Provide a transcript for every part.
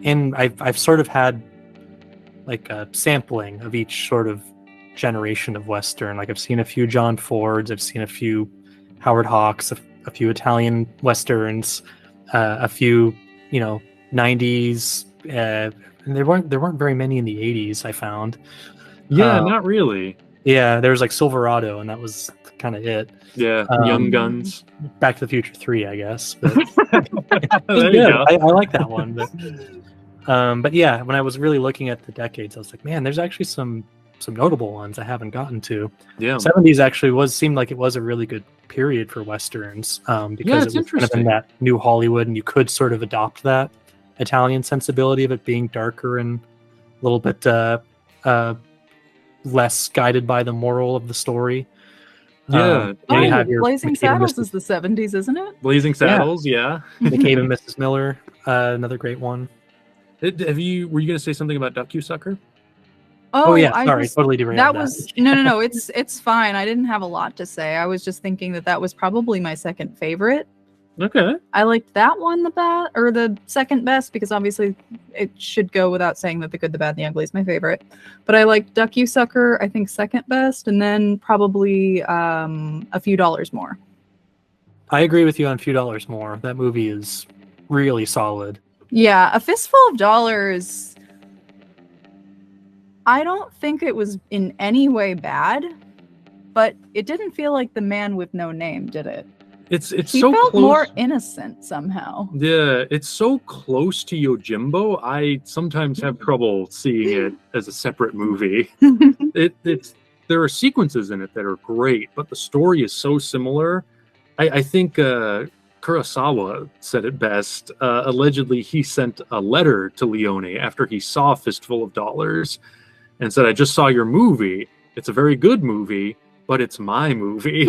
and I've sort of had like a sampling of each sort of generation of Western. Like I've seen a few John Fords, I've seen a few Howard Hawks, a few Italian Westerns, a few, 90s, and there weren't very many in the 80s, I found. Yeah, not really. Yeah, there was like Silverado, and that was kind of it. Yeah, Young Guns. Back to the Future 3, I guess. But There you go. I like that one. But yeah, when I was really looking at the decades, I was like, man, there's actually some notable ones I haven't gotten to. Yeah, 70s actually seemed like it was a really good period for Westerns, because it was kind of in that new Hollywood, and you could sort of adopt that Italian sensibility of it being darker and a little bit less guided by the moral of the story. Yeah. Blazing Saddles is the 70s, isn't it? Blazing Saddles, yeah. McCabe and Mrs. Miller, another great one. Were you going to say something about Duck You Sucker? Oh yeah, sorry, totally derailed that. No, it's fine. I didn't have a lot to say. I was just thinking that was probably my second favorite. Okay. I liked that one the second best, because obviously it should go without saying that The Good, the Bad, and the Ugly is my favorite. But I liked Duck You Sucker, I think, second best, and then probably A Few Dollars More. I agree with you on A Few Dollars More. That movie is really solid. Yeah, A Fistful of Dollars, I don't think it was in any way bad, but it didn't feel like The Man with No Name, did it? He so felt close. More innocent somehow. Yeah, it's so close to Yojimbo. I sometimes have trouble seeing it as a separate movie. There are sequences in it that are great, but the story is so similar. I think Kurosawa said it best. Allegedly, he sent a letter to Leone after he saw Fistful of Dollars and said, "I just saw your movie. It's a very good movie, but it's my movie."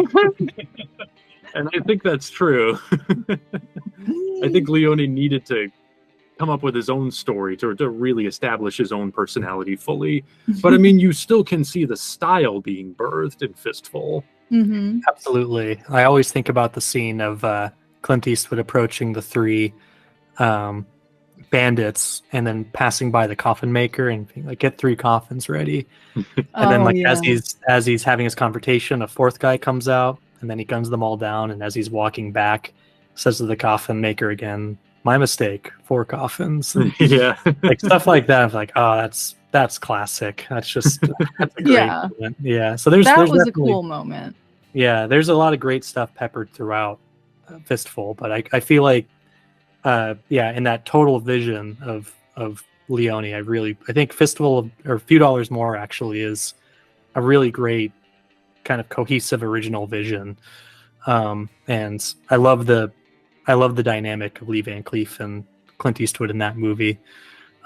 And I think that's true. I think Leone needed to come up with his own story to really establish his own personality fully. But I mean, you still can see the style being birthed in Fistful. Mm-hmm. Absolutely. I always think about the scene of Clint Eastwood approaching the three bandits and then passing by the coffin maker and being like, "Get 3 coffins ready." And then as he's having his confrontation, a fourth guy comes out. And then he guns them all down, and as he's walking back, says to the coffin maker again, "My mistake, 4 coffins." Yeah, like stuff like that. I'm like, oh, that's classic. That's a great moment. Yeah. So there's was a cool moment. Yeah, there's a lot of great stuff peppered throughout Fistful, but I feel like, in that total vision of Leone, I think Fistful or A Few Dollars More actually is a really great kind of cohesive original vision, and I love the dynamic of Lee Van Cleef and Clint Eastwood in that movie,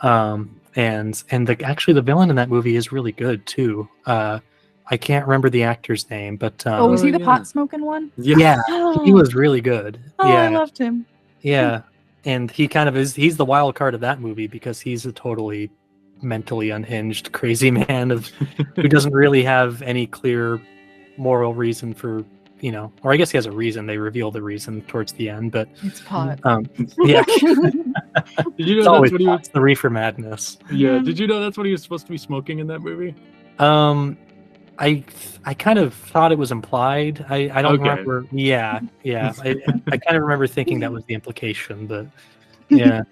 and the villain in that movie is really good too. I can't remember the actor's name, but was he the pot smoking one? Yeah, he was really good. I loved him. Yeah, and he kind of he's the wild card of that movie because he's a totally mentally unhinged crazy man who doesn't really have any clear moral reason for, or I guess he has a reason. They reveal the reason towards the end, but it's pot. Yeah. Did you know that's what he was? The reefer madness. Yeah. Did you know that's what he was supposed to be smoking in that movie? I kind of thought it was implied. I don't remember. Yeah. I kind of remember thinking that was the implication, but yeah.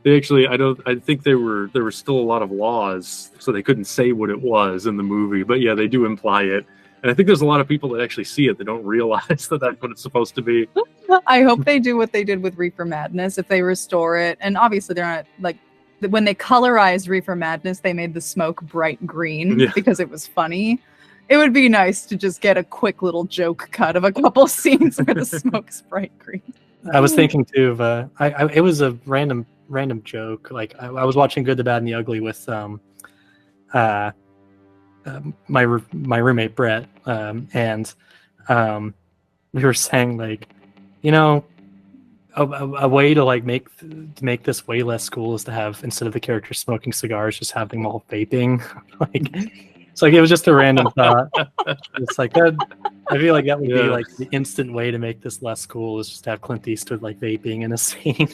They actually, I think there were still a lot of laws, so they couldn't say what it was in the movie. But yeah, they do imply it. And I think there's a lot of people that actually see it that don't realize that that's what it's supposed to be. I hope they do what they did with Reefer Madness if they restore it. And obviously they're not, like, when they colorized Reefer Madness, they made the smoke bright green because it was funny. It would be nice to just get a quick little joke cut of a couple scenes where the smoke's bright green. I was thinking too of it was a random joke. Like I was watching Good, the Bad, and the Ugly with my roommate Brett, and we were saying, like, a way to like make this way less cool is to have, instead of the characters smoking cigars, just have them all vaping. Like, it's like, it was just a random thought. It's like that. I feel like that would be like the instant way to make this less cool is just to have Clint Eastwood like vaping in a scene.